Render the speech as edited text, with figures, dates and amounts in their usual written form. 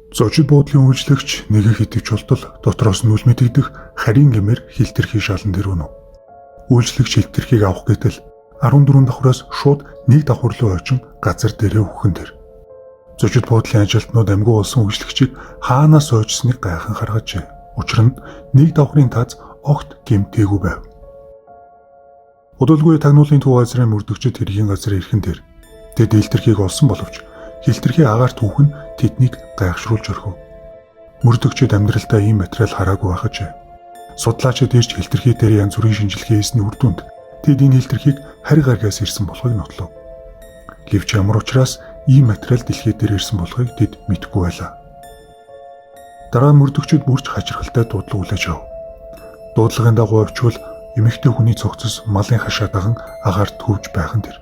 Зочид буудлын үйлчлэгч нэгийг идэвч болтол дотроос нь үл мэдэгдэх харийн гэмээр хилтэрхий шалан дээр өнөв. Үйлчлэгч хилтэрхийг авах гэтэл 14 давхраас шууд нэг давхар руу очин газар дээрээ үхэн тэр. Зочид буудлын ажилтнууд амьгүй болсон үйлчлэгчийг хаанаас ойжсныг гайхан харгажээ. Учир нь нэг давхрын таз огт гэмтээгүй байв. Удалгүй тагнуулын төв газрын мөрдөгчд хэргийн газар ирхэн тэр. Тэд хилтэрхийг олсон боловч хилтэрхий агаар түүх нь тэднийг гайхшруулж орхив. Мөрдөгчд амьдралдаа ийм материал хараагүй байхажээ. Судлаачид ирж хилтэрхий дээр янз бүрийн шинжилгээ хийсний үр дүнд тэд энэ хилтэрхийг харь гаргаас ирсэн болохыг нотлов. Гэвч ямар учраас ийм материал дэлхий дээр ирсэн болохыг тэд мэдэхгүй байлаа. Дараа нь мөрдөгчд бүрч хачирхалтай дуудлага хүлээж ав. Дуудлагын дагуу очвол эмэгтэй хүний цогцос малын хашаа даган агаар төвж байх нь тэр.